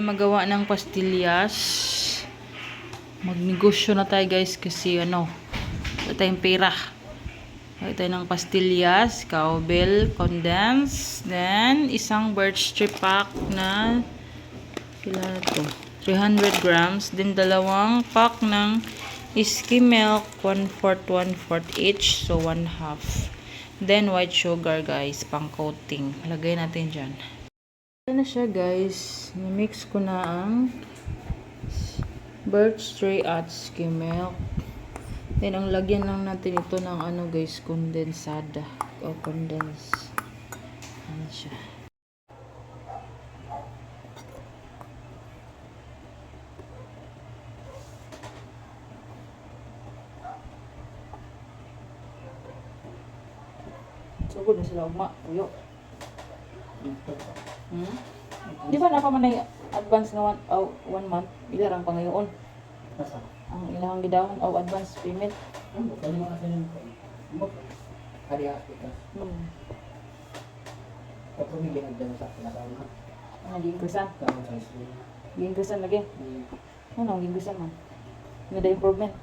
magawa ng pastillas. Magnegosyo na tayo guys kasi wala tayong pera. Magawa tayo ng pastillas, cowbell, condensed, then isang birch tree pack na 300 grams, then dalawang pack ng skim milk, 1/4 each, so 1/2. Then white sugar guys, pang coating. Lagay natin dyan. Ito na siya guys. Mix ko na ang birch tree at skim milk. Then ang lagyan lang natin ito ng guys, kondensada o condense. Ano siya. Sugod na sila ugma, tuyo. Di ba na pa man advance nga 1 month? Ilarang pa ngayon. Ang ilang gidawon o advance payment. Gingkusan? Gingkusan lagi? Ano, gingkusan man? Nada improvement?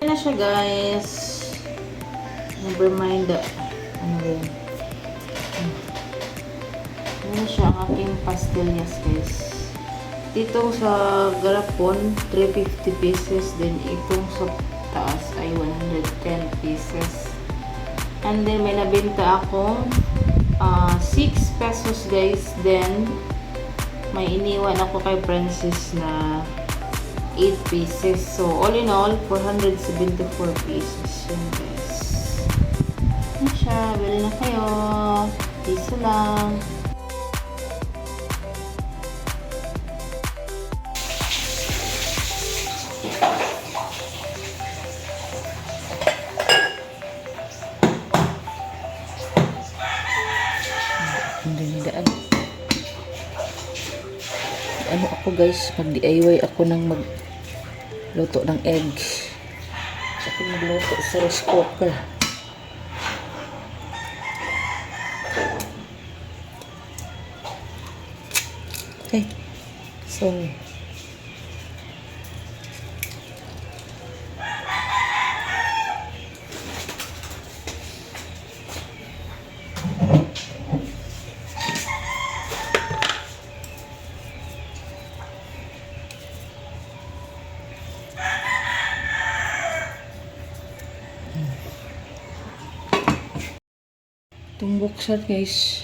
Na siya guys. Never mind yun. Ano siya ang aking pastillas guys. Dito sa garapon 350 pieces, then itong sa taas ay 110 pieces. And then may nabenta akong 6 pesos guys. Then may iniwan ako kay Princess na 8 pieces. So, all in all, 474 pieces. Yun, guys. Yan siya. Bili na kayo. Piso lang. Hindi daan. Ano ako guys, mag-DIY ako ng magluto ng egg. Ako magluto sa rice cooker. Okay. So, itong buksan guys,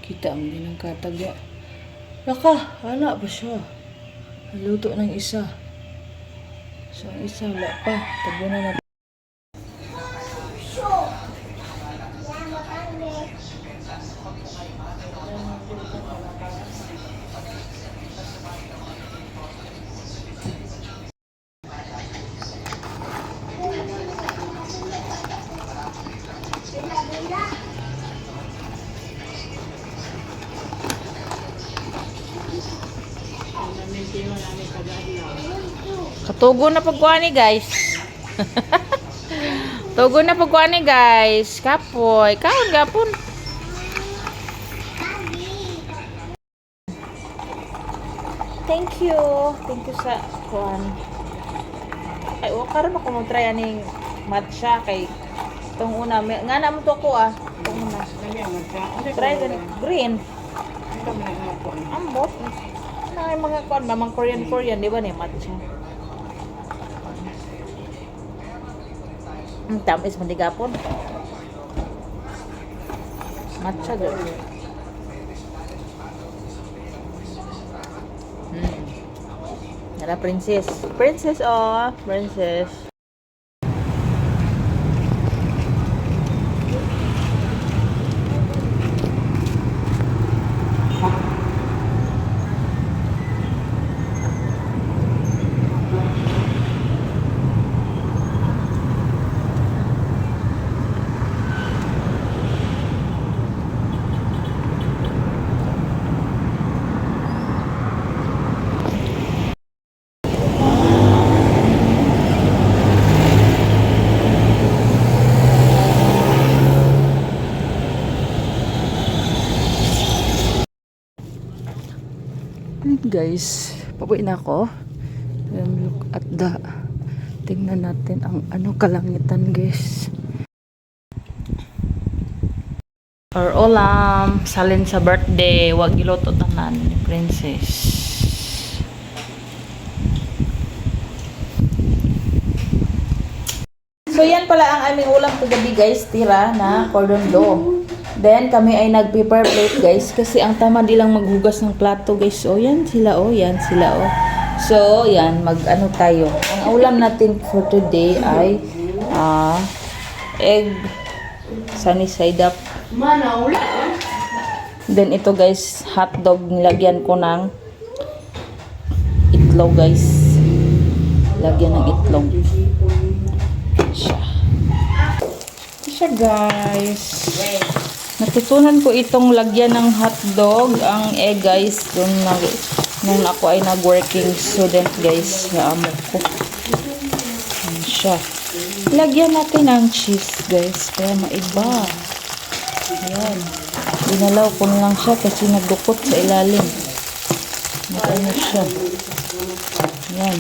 kita mo din ang katagya. Laka, hala ba siya? Haluto ng isa. So, ang isa, wala pa. Tabunan na. Katugo na pagkuha ni guys. Tugo na pagkuha ni guys. Kapoy. Kaon gapon. Thank you. Thank you sa kuhan. Ay, karon ako mo try aning matcha kay itong una. Nga na mo to ako ah. Itong una. Try gani green. Ambot. Ay mga kuhan, mamang Korean, di ba ni matcha? Ang tamis mandigapon. Matcha girl. Nara princess. Princess oh, princess. Guys, pauwi na ako. Look at the tingnan natin ang kalangitan guys. Or ulam salin sa birthday, wag giluto tanan ni princess. So yan pala ang aming ulam kagabi guys, tira na cordon bleu. Then, kami ay nag-paper plate, guys. Kasi ang tama di lang maghugas ng plato, guys. O, yan sila, o. Yan sila, o. So, yan. Mag-ano tayo. Ang ulam natin for today ay egg sunny side up. Then, ito, guys. Hotdog. Nilagyan ko ng itlog, guys. Lagyan ng itlog. Siya. Siya, guys. Natutunan ko itong lagyan ng hotdog, ang egg guys, nung ako ay nag-working student guys, na amo ko. Yan siya. Lagyan natin ng cheese guys, kaya maiba. Ayan. Dinalaw ko na lang siya kasi nagdukot sa ilalim. Ano siya. Ayan.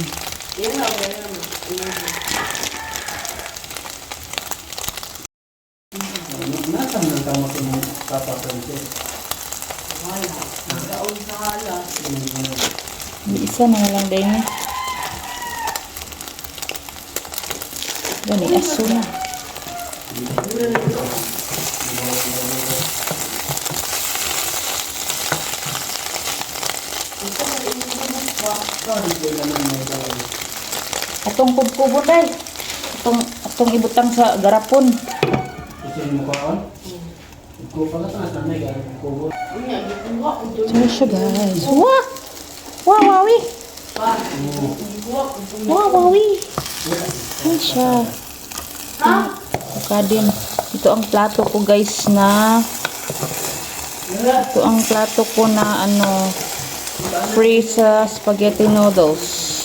Isa na lang din eh. Gani, aso na. Atong kubo day. Atong ibutang sa garapon. Sorry siya guys. Wah! Wah, wawi! Wah, wawi! Ay siya. Kadim. Ito ang plato ko guys na free sa spaghetti noodles.